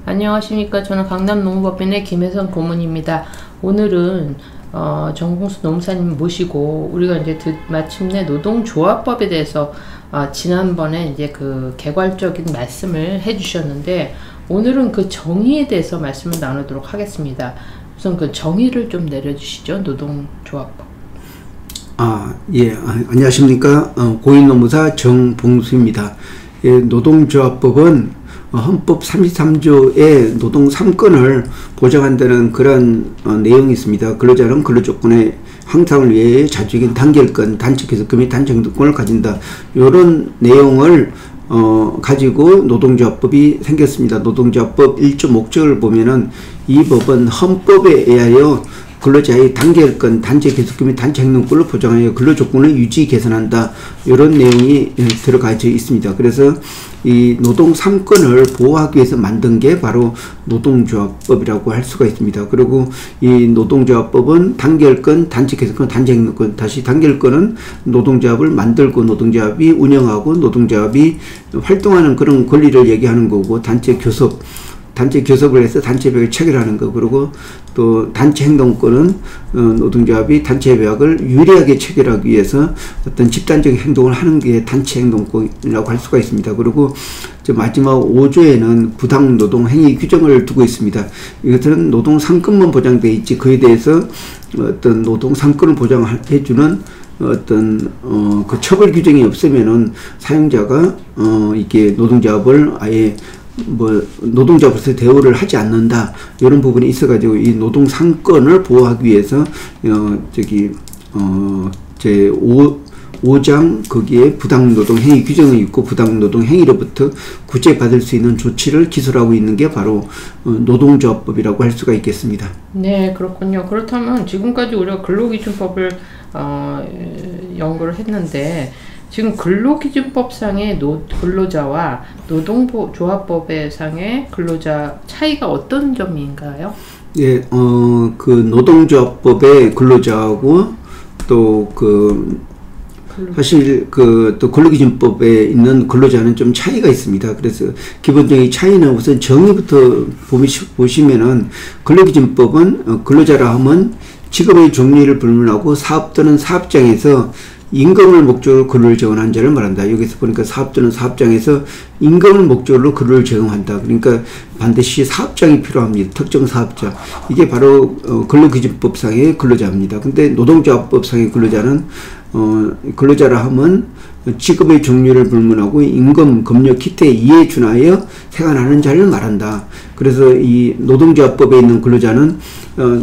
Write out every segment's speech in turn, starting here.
안녕하십니까. 저는 강남농무법인의 김혜선 고문입니다. 오늘은 정봉수 노무사님 모시고 우리가 이제 마침내 노동조합법에 대해서 지난번에 이제 그 개괄적인 말씀을 해주셨는데, 오늘은 그 정의에 대해서 말씀을 나누도록 하겠습니다. 우선 그 정의를 좀 내려주시죠. 노동조합법. 예, 안녕하십니까. 고인노무사 정봉수입니다. 예, 노동조합법은 헌법 33조의 노동 3권을 보장한다는 그런 내용이 있습니다. 근로자는 근로조건의 향상을 위해 자주적인 단결권, 단체개혁권 및 단체행동권을 가진다. 이런 내용을 가지고 노동조합법이 생겼습니다. 노동조합법 1조 목적을 보면은 이 법은 헌법에 의하여 근로자의 단결권, 단체 개속권 및 단체 행동권을 보장하여 근로조건을 유지 개선한다. 이런 내용이 들어가져 있습니다. 그래서 이 노동 3권을 보호하기 위해서 만든 게 바로 노동조합법이라고 할 수가 있습니다. 그리고 이 노동조합법은 단결권, 단체 개속권, 단체 행동권, 다시 단결권은 노동조합을 만들고 노동조합이 운영하고 노동조합이 활동하는 그런 권리를 얘기하는 거고, 단체 교섭을 해서 단체 협약을 체결하는 거, 그리고 또 단체 행동권은 노동조합이 단체 협약을 유리하게 체결하기 위해서 어떤 집단적 행동을 하는 게 단체 행동권이라고 할 수가 있습니다. 그리고 마지막 5조에는 부당 노동 행위 규정을 두고 있습니다. 이것은 노동 3권만 보장되어 있지, 그에 대해서 어떤 노동 3권을 보장해주는 어떤 그 처벌 규정이 없으면은 사용자가 이게 노동조합을 아예 노동자로서 대우를 하지 않는다, 이런 부분이 있어가지고 이 노동 3권을 보호하기 위해서 제 5장 거기에 부당노동 행위 규정이 있고, 부당노동 행위로부터 구제받을 수 있는 조치를 기술하고 있는 게 바로 노동조합법이라고 할 수가 있겠습니다. 네, 그렇군요. 그렇다면 지금까지 우리가 근로기준법을 연구를 했는데, 지금 근로기준법상의 근로자와 노동조합법상의 근로자 차이가 어떤 점인가요? 예, 그 노동조합법의 근로자하고 또 사실 또 근로기준법에 있는 근로자는 좀 차이가 있습니다. 그래서 기본적인 차이는 우선 정의부터 보시면은, 근로기준법은 근로자라 하면 직업의 종류를 불문하고 사업 또는 사업장에서 임금을 목적으로 근로를 제공한 자를 말한다. 여기서 보니까 사업 또는 사업장에서 임금을 목적으로 근로를 제공한다. 그러니까 반드시 사업장이 필요합니다. 특정 사업장. 이게 바로 근로기준법상의 근로자입니다. 근데 노동조합법상의 근로자는 근로자라 하면 직업의 종류를 불문하고 임금, 급료, 기타에 이에 준하여 생활하는 자를 말한다. 그래서 이 노동조합법에 있는 근로자는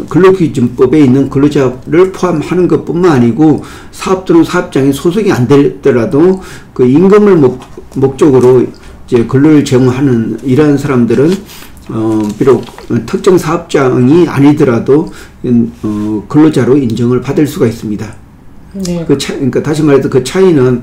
근로기준법에 있는 근로자를 포함하는 것뿐만 아니고, 사업 또는 사업장에 소속이 안 되더라도 그 임금을 목적으로 이제 근로를 제공하는 이러한 사람들은 비록 특정 사업장이 아니더라도 근로자로 인정을 받을 수가 있습니다. 네. 그러니까 다시 말해서 그 차이는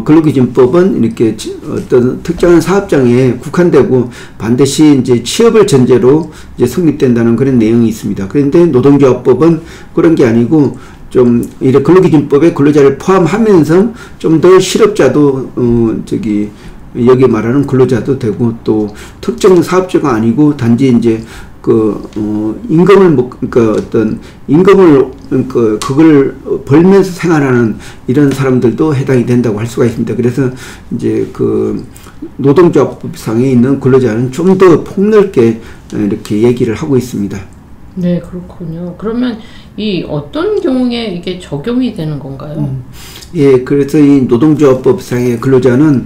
근로기준법은 이렇게 어떤 특정한 사업장에 국한되고 반드시 이제 취업을 전제로 이제 성립된다는 그런 내용이 있습니다. 그런데 노동조합법은 그런 게 아니고, 좀 이래 근로기준법에 근로자를 포함하면서 좀 더 실업자도 여기 말하는 근로자도 되고, 또 특정 사업자가 아니고 단지 이제 임금을 어떤 임금을 그걸 벌면서 생활하는 이런 사람들도 해당이 된다고 할 수가 있습니다. 그래서 이제 노동조합법상에 있는 근로자는 좀 더 폭넓게 이렇게 얘기를 하고 있습니다. 네, 그렇군요. 그러면 이 어떤 경우에 이게 적용이 되는 건가요? 예, 그래서 이 노동조합법상의 근로자는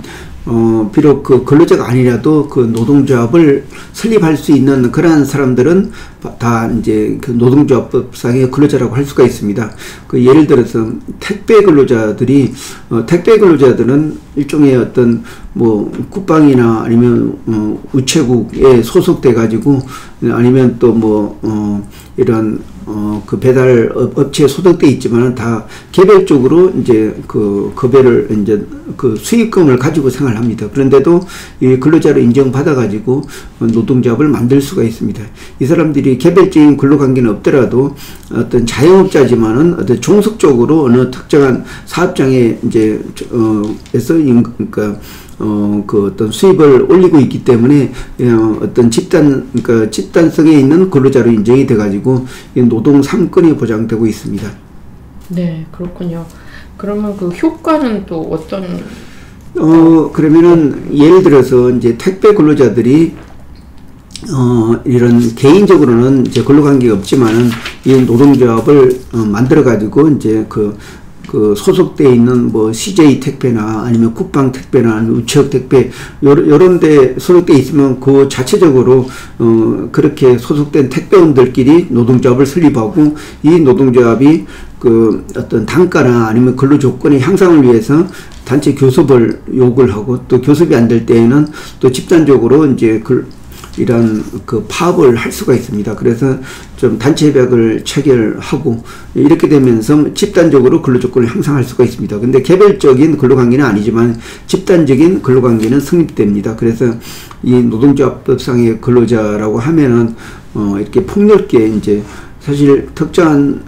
비록 그 근로자가 아니라도 그 노동조합을 설립할 수 있는 그러한 사람들은 다 이제 그 노동조합법상의 근로자라고 할 수가 있습니다. 예를 들어서 택배 근로자들은 일종의 어떤 국방이나 아니면 우체국에 소속돼 가지고, 아니면 또 이런 그 배달 업체에 소속돼 있지만 다 개별적으로 이제 급여를 이제 수익금을 가지고 생활합니다. 그런데도 이 근로자로 인정받아 가지고 노동조합을 만들 수가 있습니다. 이 사람들이 개별적인 근로관계는 없더라도 어떤 자영업자지만은 어떤 종속적으로 어느 특정한 사업장에 이제 에서 그러니까 그 어떤 수입을 올리고 있기 때문에 어떤 그러니까 집단성에 있는 근로자로 인정이 돼가지고 노동 3권이 보장되고 있습니다. 네, 그렇군요. 그러면 그 효과는 또 어떤? 그러면은 예를 들어서 이제 택배 근로자들이 이런 개인적으로는 이제 근로관계가 없지만은 이 노동조합을 만들어 가지고 이제 그 소속돼 있는 뭐 CJ 택배나 아니면 쿠팡 택배나 아니면 우체국 택배 요런 데 소속돼 있으면 그 자체적으로 그렇게 소속된 택배원들끼리 노동조합을 설립하고 이 노동조합이 그 어떤 단가나 아니면 근로 조건의 향상을 위해서 단체 교섭을 요구를 하고 또 교섭이 안 될 때에는 또 집단적으로 이제 이런 그 파업을 할 수가 있습니다. 그래서 좀 단체 협약을 체결하고 이렇게 되면서 집단적으로 근로조건을 향상할 수가 있습니다. 근데 개별적인 근로관계는 아니지만 집단적인 근로관계는 성립됩니다. 그래서 이 노동조합법상의 근로자라고 하면은 이렇게 폭넓게 이제 사실 특정한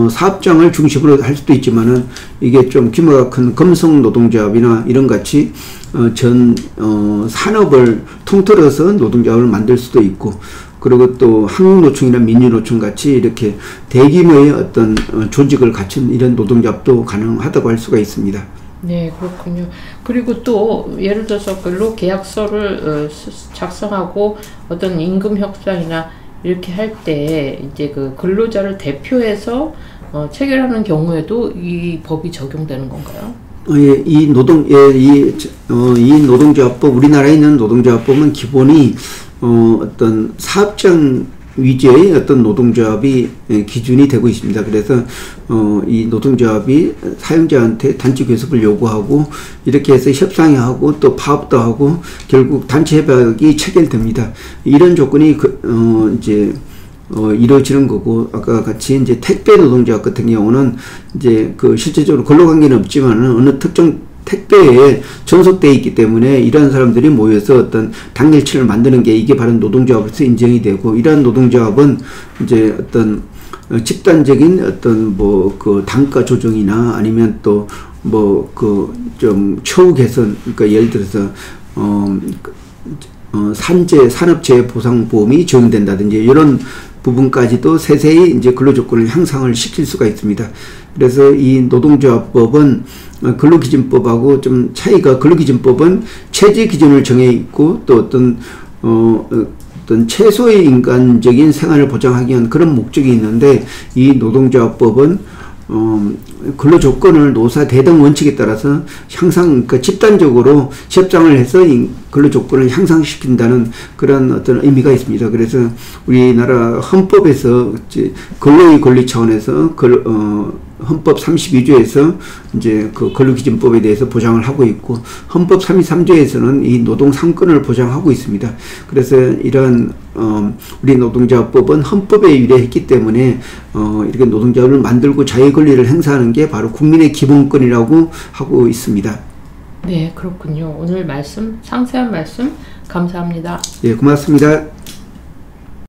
사업장을 중심으로 할 수도 있지만은 이게 좀 규모가 큰 금속 노동조합이나 이런 같이 전 산업을 통틀어서 노동조합을 만들 수도 있고, 그리고 또 한국노총이나 민주노총 같이 이렇게 대규모의 어떤 조직을 갖춘 이런 노동조합도 가능하다고 할 수가 있습니다. 네, 그렇군요. 그리고 또 예를 들어서 근로계약서를 작성하고 어떤 임금 협상이나 이렇게 할 때 이제 그 근로자를 대표해서 체결하는 경우에도 이 법이 적용되는 건가요? 예, 이 노동조합법, 우리나라에 있는 노동조합법은 기본이 어떤 사업장 위주의 어떤 노동조합이 기준이 되고 있습니다. 그래서 이 노동조합이 사용자한테 단체 교섭을 요구하고 이렇게 해서 협상하고 또 파업도 하고 결국 단체 협약이 체결됩니다. 이런 조건이 이제 이루어지는 거고, 아까 같이 이제 택배 노동조합 같은 경우는 이제 그 실제적으로 근로관계는 없지만은 어느 특정 택배에 전속되어 있기 때문에 이러한 사람들이 모여서 어떤 당일치를 만드는 게 이게 바로 노동조합으로서 인정이 되고, 이러한 노동조합은 이제 어떤 집단적인 어떤 뭐 그 단가 조정이나 아니면 또 뭐 그 좀 처우 개선, 그러니까 예를 들어서 산재 산업재해 보상보험이 적용된다든지 이런 부분까지도 세세히 이제 근로조건을 향상을 시킬 수가 있습니다. 그래서 이 노동조합법은 근로기준법하고 좀 차이가, 근로기준법은 체제 기준을 정해 있고 또 어떤 최소의 인간적인 생활을 보장하기 위한 그런 목적이 있는데, 이 노동조합법은 근로조건을 노사 대등 원칙에 따라서 그러니까 집단적으로 협상을 해서 근로조건을 향상시킨다는 그런 어떤 의미가 있습니다. 그래서 우리나라 헌법에서 이제 근로의 권리 차원에서 헌법 32조에서 이제 그 근로기준법에 대해서 보장을 하고 있고, 헌법 33조에서는 이 노동 3권을 보장하고 있습니다. 그래서 이러한 우리 노동조합법은 헌법에 유래했기 때문에 이렇게 노동조합을 만들고 자유 권리를 행사하는 게 바로 국민의 기본권이라고 하고 있습니다. 네, 그렇군요. 오늘 말씀, 상세한 말씀 감사합니다. 예, 고맙습니다.